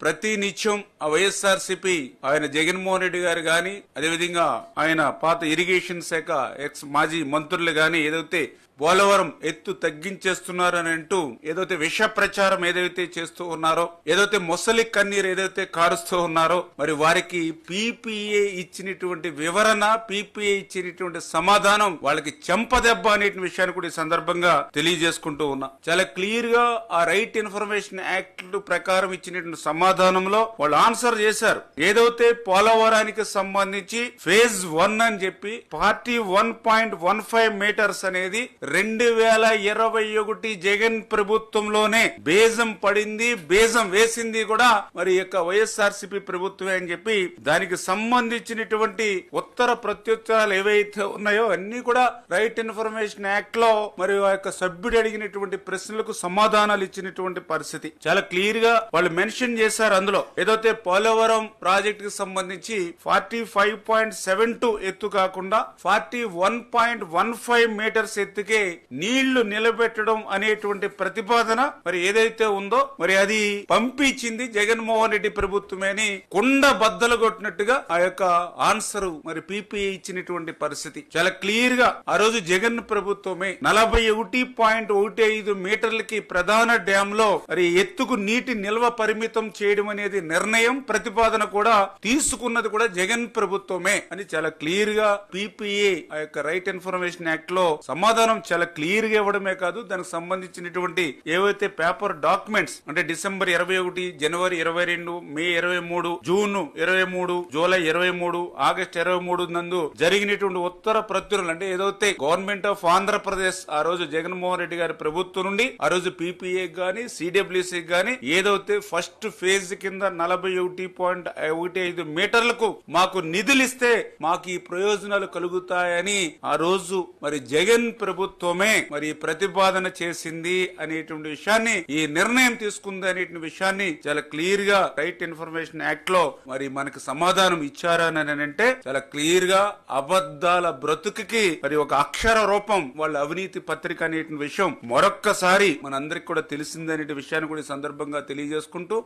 ప్రతి నిత్యం ఆ వైఎస్ఆర్సీపీ ఆయన జగన్మోహన్ రెడ్డి గారు గాని, అదేవిధంగా ఆయన పాత ఇరిగేషన్ శాఖ ఎక్స్ మాజీ మంత్రులు గాని ఏదైతే పోలవరం ఎత్తు తగ్గించేస్తున్నారని అంటూ ఏదైతే విష ప్రచారం ఏదైతే చేస్తూ ఉన్నారో, ఏదైతే మొసలి కన్నీరు ఏదైతే కారుస్తూ ఉన్నారో, మరి వారికి పీపీఏ ఇచ్చినటువంటి వివరణ, పీపీఏ ఇచ్చినటువంటి సమాధానం వాళ్ళకి చెంపదెబ్బ అనే విషయాన్ని కూడా ఈ సందర్భంగా తెలియజేసుకుంటూ ఉన్నా. చాలా క్లియర్ గా ఆ రైట్ ఇన్ఫర్మేషన్ యాక్ట్ ప్రకారం ఇచ్చినటువంటి సమాధానంలో వాళ్ళు ఆన్సర్ చేశారు. ఏదైతే పోలవరానికి సంబంధించి ఫేజ్ 1 అని చెప్పి 41.15 మీటర్స్ అనేది 2021 జగన్ ప్రభుత్వంలోనే బేజం పడింది, బేజం వేసింది కూడా మరి యొక్క వైఎస్ఆర్సీపీ ప్రభుత్వమే అని చెప్పి దానికి సంబంధించినటువంటి ఉత్తర ప్రత్యుత్తరాలు ఏవైతే ఉన్నాయో అన్ని కూడా రైట్ ఇన్ఫర్మేషన్ యాక్ట్ లో మరి ఆ యొక్క సభ్యుడు అడిగినటువంటి ప్రశ్నలకు సమాధానాలు ఇచ్చినటువంటి పరిస్థితి చాలా క్లియర్ గా వాళ్ళు మెన్షన్ చేశారు. అందులో ఏదైతే పోలవరం ప్రాజెక్ట్ కి సంబంధించి 45.72 ఎత్తు కాకుండా 41.15 మీటర్స్ ఎత్తుకే నీళ్లు నిలబెట్టడం అనేటువంటి ప్రతిపాదన మరి ఏదైతే ఉందో మరి అది పంపించింది జగన్మోహన్ రెడ్డి ప్రభుత్వమే అని కుండ బద్దలు కొట్టినట్టుగా ఆ యొక్క ఆన్సర్ మరి పీపీఏ ఇచ్చినటువంటి పరిస్థితి చాలా క్లియర్ గా ఆ రోజు జగన్ ప్రభుత్వమే 41.15 మీటర్లకి ప్రధాన డ్యామ్ లో మరి ఎత్తుకు నీటి నిల్వ పరిమితం చేయడం అనేది నిర్ణయం, ప్రతిపాదన కూడా తీసుకున్నది కూడా జగన్ ప్రభుత్వమే అని చాలా క్లియర్ గా పీపీఏ ఆ యొక్క రైట్ ఇన్ఫర్మేషన్ యాక్ట్ లో సమాధానం చాలా క్లియర్ గా ఇవ్వడమే కాదు, దానికి సంబంధించినటువంటి ఏవైతే పేపర్ డాక్యుమెంట్స్ అంటే డిసెంబర్ 21, జనవరి 22, మే 23, జూన్ 23, జూలై 23, ఆగస్టు 23 నందు జరిగినటువంటి ఉత్తర ప్రత్యులు అంటే ఏదైతే గవర్నమెంట్ ఆఫ్ ఆంధ్రప్రదేశ్ ఆ రోజు జగన్మోహన్ రెడ్డి గారి ప్రభుత్వం నుండి ఆ రోజు పీపీఏ గాని సిడబ్ల్యూసీ గాని ఏదైతే ఫస్ట్ ఫేజ్ కింద 41.15 మీటర్లకు మాకు నిధులిస్తే మాకు ఈ ప్రయోజనాలు కలుగుతాయని ఆ రోజు మరి జగన్ ప్రభుత్వమే మరి ప్రతిపాదన చేసింది అనేటువంటి విషయాన్ని, ఈ నిర్ణయం తీసుకుంది అనేటువంటి విషయాన్ని చాలా క్లియర్ గా రైట్ ఇన్ఫర్మేషన్ యాక్ట్ లో మరి మనకి సమాధానం ఇచ్చారని అంటే చాలా క్లియర్ గా అబద్ధాల బ్రతుకుకి మరి ఒక అక్షర రూపం వాళ్ళ అవినీతి పత్రిక అనేటువంటి విషయం మరొక్కసారి మనందరికి కూడా తెలిసిందనే విషయాన్ని కూడా ఈ సందర్భంగా తెలియజేసుకుంటూ